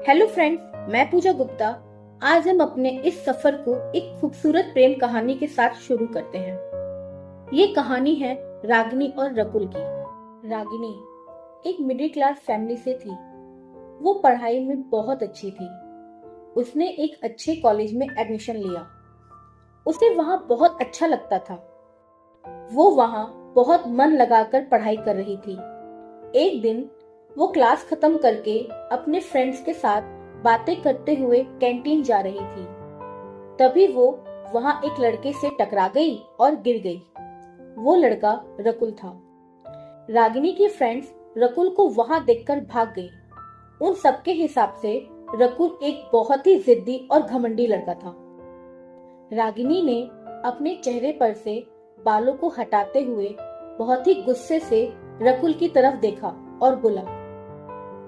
Hello friends, मैं पूजा गुप्ता। आज हम अपने इस सफर को एक खूबसूरत प्रेम कहानी के साथ शुरू करते हैं। ये कहानी है रागिनी और रकुल की। रागिनी एक मिडिल क्लास फैमिली से थी। वो पढ़ाई में बहुत अच्छी थी। उसने एक अच्छे कॉलेज में एडमिशन लिया। उसे वहाँ बहुत अच्छा लगता था। वो वहाँ बहुत मन लगाकर पढ़ाई कर रही थी। एक दिन वो क्लास खत्म करके अपने फ्रेंड्स के साथ बातें करते हुए कैंटीन जा रही थी। तभी वो वहां एक लड़के से टकरा गई और गिर गई। वो लड़का रकुल था। रागिनी की फ्रेंड्स रकुल को वहां देखकर भाग गई। उन सबके हिसाब से रकुल एक बहुत ही जिद्दी और घमंडी लड़का था। रागिनी ने अपने चेहरे पर से बालों को हटाते हुए बहुत ही गुस्से से रकुल की तरफ देखा और बोला,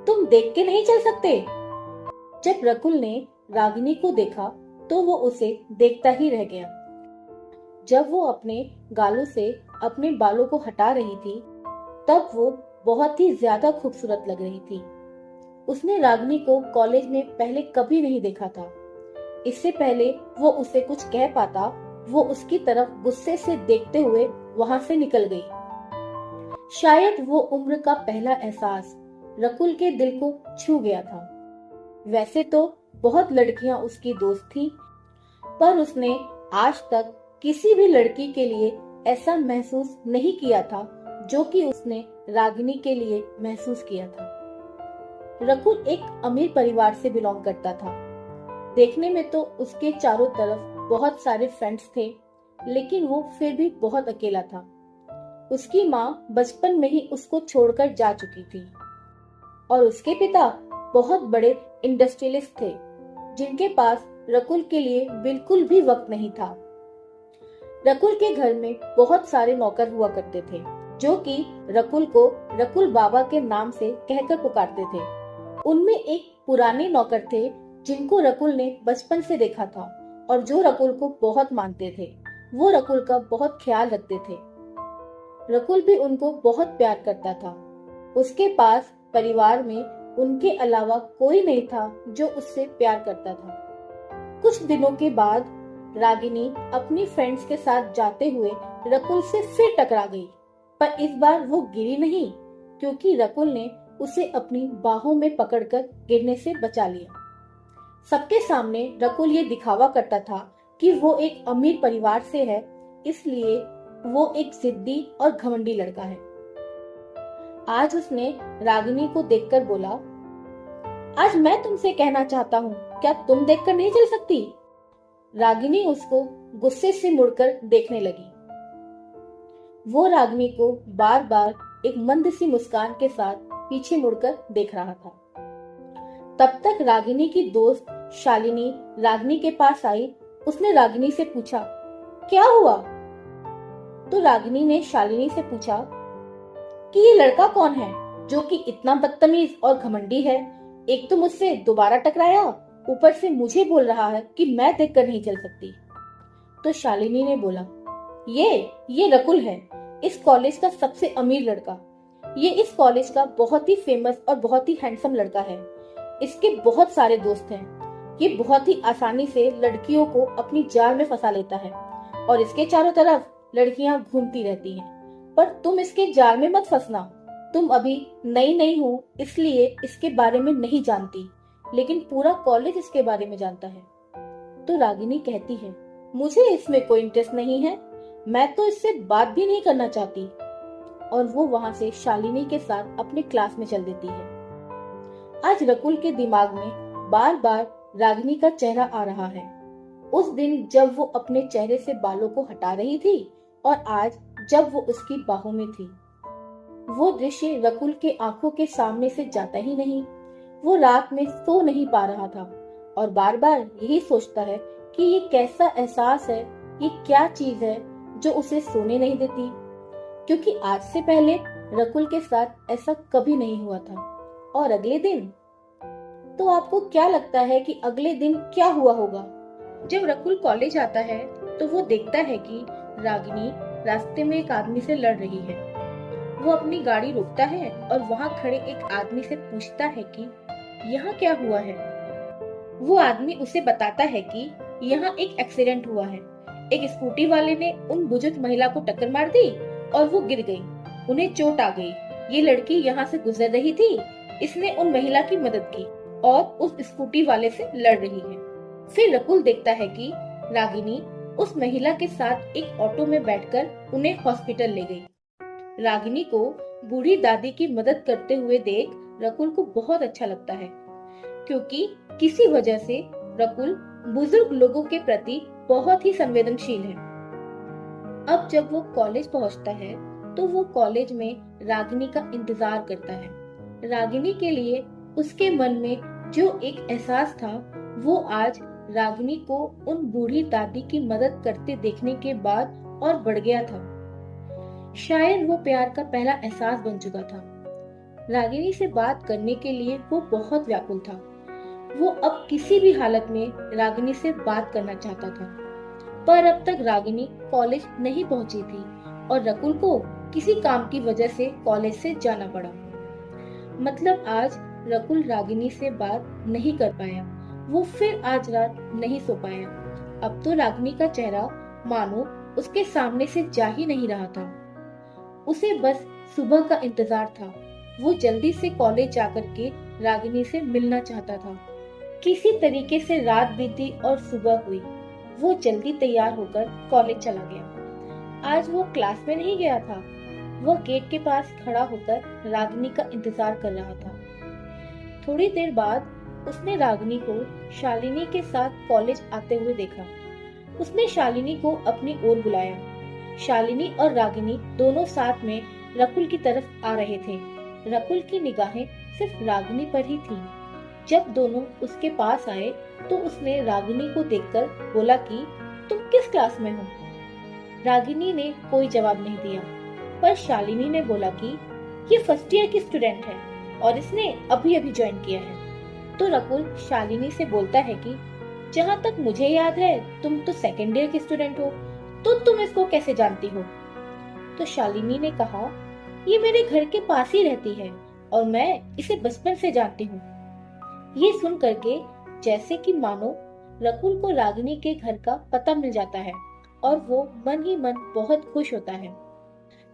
तुम देख के नहीं चल सकते। जब रकुल ने रागिनी को देखा तो वो उसे देखता ही रह गया। जब वो अपने गालों से अपने बालों को हटा रही थी तब वो बहुत ही ज्यादा खूबसूरत लग रही थी। उसने रागिनी को कॉलेज में पहले कभी नहीं देखा था। इससे पहले वो उसे कुछ कह पाता, वो उसकी तरफ गुस्से से देखते हुए वहां से निकल गई। शायद वो उम्र का पहला एहसास रकुल के दिल को छू गया था। वैसे तो बहुत लड़कियां उसकी दोस्त थीं, पर उसने आज तक किसी भी लड़की के लिए ऐसा महसूस नहीं किया था जो कि उसने रागिनी के लिए महसूस किया था। रकुल एक अमीर परिवार से बिलोंग करता था। देखने में तो उसके चारों तरफ बहुत सारे फ्रेंड्स थे, लेकिन वो फिर भी बहुत अकेला था। उसकी माँ बचपन में ही उसको छोड़कर जा चुकी थी और उसके पिता बहुत बड़े इंडस्ट्रियलिस्ट थे जिनके पास रकुल के लिए बिल्कुल भी वक्त नहीं था। रकुल के घर में बहुत सारे नौकर हुआ करते थे जो कि रकुल को रकुल बाबा के नाम से कहकर पुकारते थे। उनमें एक पुराने नौकर थे जिनको रकुल ने बचपन से देखा था और जो रकुल को बहुत मानते थे। वो रकुल का बहुत ख्याल रखते थे। रकुल भी उनको बहुत प्यार करता था। उसके पास परिवार में उनके अलावा कोई नहीं था जो उससे प्यार करता था। कुछ दिनों के बाद रागिनी अपनी फ्रेंड्स के साथ जाते हुए रकुल से फिर टकरा गई, पर इस बार वो गिरी नहीं क्योंकि रकुल ने उसे अपनी बाहों में पकड़कर गिरने से बचा लिया। सबके सामने रकुल ये दिखावा करता था कि वो एक अमीर परिवार से है, इसलिए वो एक जिद्दी और घमंडी लड़का है। आज उसने रागिनी को देखकर बोला, आज मैं तुमसे कहना चाहता हूँ, क्या तुम देखकर नहीं चल सकती? रागिनी उसको गुस्से से मुड़कर देखने लगी। वो रागिनी को बार बार एक मंद सी मुस्कान के साथ पीछे मुड़कर देख रहा था। तब तक रागिनी की दोस्त शालिनी रागिनी के पास आई। उसने रागिनी से पूछा, क्या हुआ? तो रागिनी ने शालिनी से पूछा कि ये लड़का कौन है जो कि इतना बदतमीज और घमंडी है। एक तो मुझसे दोबारा टकराया, ऊपर से मुझे बोल रहा है कि मैं देखकर नहीं चल सकती। तो शालिनी ने बोला, ये रकुल है, इस कॉलेज का सबसे अमीर लड़का। ये इस कॉलेज का बहुत ही फेमस और बहुत ही हैंडसम लड़का है। इसके बहुत सारे दोस्त हैं। ये बहुत ही आसानी से लड़कियों को अपनी जाल में फंसा लेता है और इसके चारों तरफ लड़कियां घूमती रहती हैं। पर तुम इसके जाल में मत फंसना। तुम अभी नई हो, इसलिए इसके बारे में नहीं जानती, लेकिन पूरा कॉलेज इसके बारे में जानता है। तो रागिनी कहती है, मुझे इसमें कोई इंटरेस्ट नहीं है, मैं तो इससे बात भी नहीं करना चाहती। और वो वहां से शालिनी के साथ अपने क्लास में चल देती है। आज रकुल के दिमाग में बार बार रागिनी का चेहरा आ रहा है। उस दिन जब वो अपने चेहरे से बालों को हटा रही थी और आज जब वो उसकी बाहों में थी। वो दृश्य रकुल के आंखों के सामने से जाता ही नहीं। वो रात में सो नहीं पा रहा था और बार बार यही सोचता है कि ये कैसा एहसास है, ये क्या चीज है जो उसे सोने नहीं देती, क्योंकि आज से पहले रकुल के साथ ऐसा कभी नहीं हुआ था। और अगले दिन, तो आपको क्या लगता है कि अगले दिन क्या हुआ होगा? जब रकुल कॉलेज आता है तो वो देखता है कि रागिनी रास्ते में एक आदमी से लड़ रही है। वो अपनी गाड़ी रोकता है और वहाँ खड़े एक आदमी से पूछता है कि यहाँ क्या हुआ है? वो आदमी उसे बताता है कि यहाँ एक एक्सीडेंट हुआ है। एक स्कूटी वाले ने उन बुजुर्ग महिला को टक्कर मार दी और वो गिर गई। उन्हें चोट आ गई। ये लड़की यहाँ से गुजर रही थी। इसने उन महिला की मदद की और उस स्कूटी वाले से लड़ रही है। फिर रकुल देखता है कि रागिनी उस महिला के साथ एक ऑटो में बैठकर उन्हें हॉस्पिटल ले गई। रागिनी को बूढ़ी दादी की मदद करते हुए देख रकुल को बहुत अच्छा लगता है, क्योंकि किसी वजह से रकुल बुजुर्ग लोगों के प्रति बहुत ही संवेदनशील है। अब जब वो कॉलेज पहुंचता है तो वो कॉलेज में रागिनी का इंतजार करता है। रागिनी के लिए उसके मन में जो एक एहसास था वो आज रागिनी को उन बूढ़ी दादी की मदद करते देखने के बाद और बढ़ गया था। शायद वो प्यार का पहला एहसास बन चुका था। रागिनी से बात करने के लिए वो बहुत व्याकुल था। वो अब किसी भी हालत में रागिनी से बात करना चाहता था, पर अब तक रागिनी कॉलेज नहीं पहुंची थी और रकुल को किसी काम की वजह से कॉलेज से जाना पड़ा। मतलब आज रकुल रागिनी से बात नहीं कर पाया। वो फिर आज रात नहीं सो पाया। अब तो रागिनी का चेहरा मानो उसके सामने से जा ही नहीं रहा था। उसे बस सुबह का इंतजार था। वो जल्दी से कॉलेज जाकर के रागिनी से मिलना चाहता था। किसी तरीके से रात बीती और सुबह हुई। वो जल्दी तैयार होकर कॉलेज चला गया। आज वो क्लास में नहीं गया था। वह गेट के पास खड़ा होकर रागिनी का इंतजार कर रहा था। थोड़ी देर बाद उसने रागिनी को शालिनी के साथ कॉलेज आते हुए देखा। उसने शालिनी को अपनी ओर बुलाया। शालिनी और रागिनी दोनों साथ में रकुल की तरफ आ रहे थे। रकुल की निगाहें सिर्फ रागिनी पर ही थीं। जब दोनों उसके पास आए तो उसने रागिनी को देखकर बोला कि तुम किस क्लास में हो? रागिनी ने कोई जवाब नहीं दिया, पर शालिनी ने बोला कि ये फर्स्ट ईयर की स्टूडेंट है और इसने अभी अभी ज्वाइन किया है। तो रकुल शालिनी से बोलता है कि जहाँ तक मुझे याद है तुम तो सेकेंड ईयर की स्टूडेंट हो, तो तुम इसको कैसे जानती हो? तो शालिनी ने कहा ये मेरे घर के पास ही रहती है और मैं इसे बचपन से जानती हूँ। ये सुन करके जैसे कि मानो रकुल को रागिनी के घर का पता मिल जाता है और वो मन ही मन बहुत खुश होता है।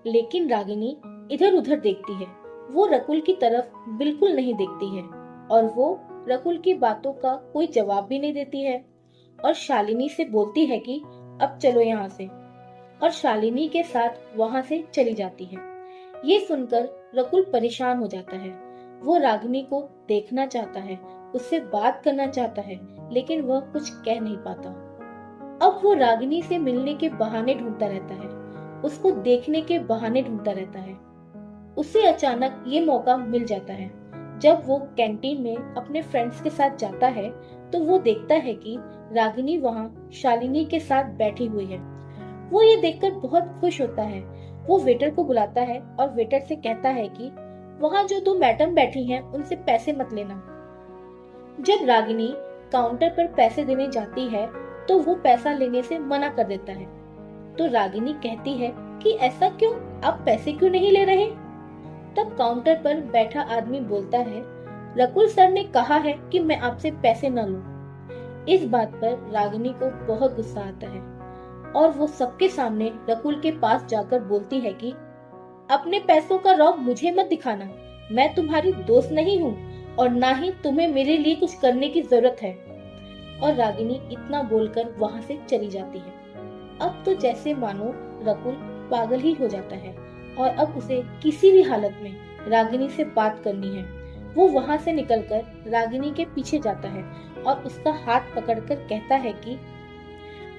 लेकिन रागिनी इधर उधर देखती है। वो रकुल की तरफ बिल्कुल नहीं देखती है और वो रकुल की बातों का कोई जवाब भी नहीं देती है और शालिनी से बोलती है कि अब चलो यहाँ से, और शालिनी के साथ वहां से चली जाती है। ये सुनकर रकुल परेशान हो जाता है। वो रागिनी को देखना चाहता है, उससे बात करना चाहता है, लेकिन वह कुछ कह नहीं पाता। अब वो रागिनी से मिलने के बहाने ढूंढता रहता है, उसको देखने के बहाने ढूंढता रहता है। उसे अचानक ये मौका मिल जाता है। जब वो कैंटीन में अपने फ्रेंड्स के साथ जाता है तो वो देखता है कि रागिनी वहाँ शालिनी के साथ बैठी हुई है। वो ये देखकर बहुत खुश होता है। वो वेटर को बुलाता है और वेटर से कहता है कि वहाँ जो दो मैडम बैठी हैं उनसे पैसे मत लेना। जब रागिनी काउंटर पर पैसे देने जाती है तो वो पैसा लेने से मना कर देता है। तो रागिनी कहती है कि ऐसा क्यों, आप पैसे क्यों नहीं ले रहे? तब काउंटर पर बैठा आदमी बोलता है, रकुल सर ने कहा है कि मैं आपसे पैसे न लूं। इस बात पर रागिनी को बहुत गुस्सा आता है और वो सबके सामने रकुल के पास जाकर बोलती है कि अपने पैसों का रौब मुझे मत दिखाना। मैं तुम्हारी दोस्त नहीं हूँ और ना ही तुम्हें मेरे लिए कुछ करने की जरूरत है। और रागिनी इतना बोलकर वहाँ से चली जाती है। अब तो जैसे मानो रकुल पागल ही हो जाता है और अब उसे किसी भी हालत में रागिनी से बात करनी है। वो वहाँ से निकलकर रागिनी के पीछे जाता है और उसका हाथ पकड़कर कहता है कि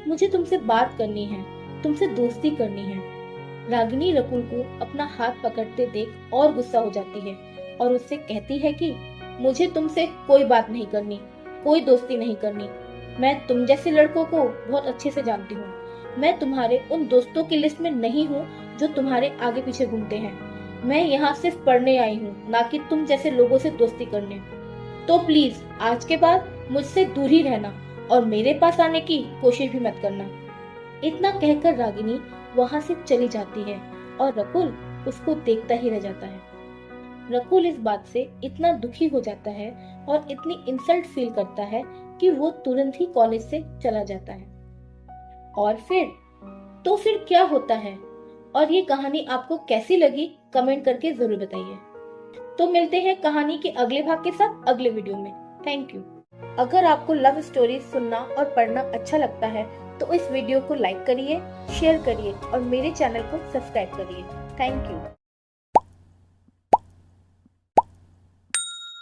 मुझे तुमसे बात करनी है, तुमसे दोस्ती करनी है। रागिनी रकुल को अपना हाथ पकड़ते देख और गुस्सा हो जाती है और उससे कहती है कि मुझे तुमसे कोई बात नहीं करनी, कोई दोस्ती नहीं करनी। मैं तुम जैसे लड़कों को बहुत अच्छे से जानती हूँ। मैं तुम्हारे उन दोस्तों की लिस्ट में नहीं हूँ जो तुम्हारे आगे पीछे घूमते हैं। मैं यहाँ सिर्फ पढ़ने आई हूँ, ना कि तुम जैसे लोगों से दोस्ती करने। तो प्लीज आज के बाद मुझसे दूर ही रहना और मेरे पास आने की कोशिश भी मत करना। इतना कहकर रागिनी वहाँ से चली जाती है और रकुल उसको देखता ही रह जाता है। रकुल इस बात से इतना दुखी हो जाता है और इतनी इंसल्ट फील करता है कि वो तुरंत ही कॉलेज से चला जाता है। और फिर क्या होता है और ये कहानी आपको कैसी लगी कमेंट करके जरूर बताइए। तो मिलते हैं कहानी के अगले भाग के साथ अगले वीडियो में। Thank you. अगर आपको लव स्टोरी सुनना और पढ़ना अच्छा लगता है तो इस वीडियो को लाइक करिए, शेयर करिए और मेरे चैनल को सब्सक्राइब करिए। Thank you.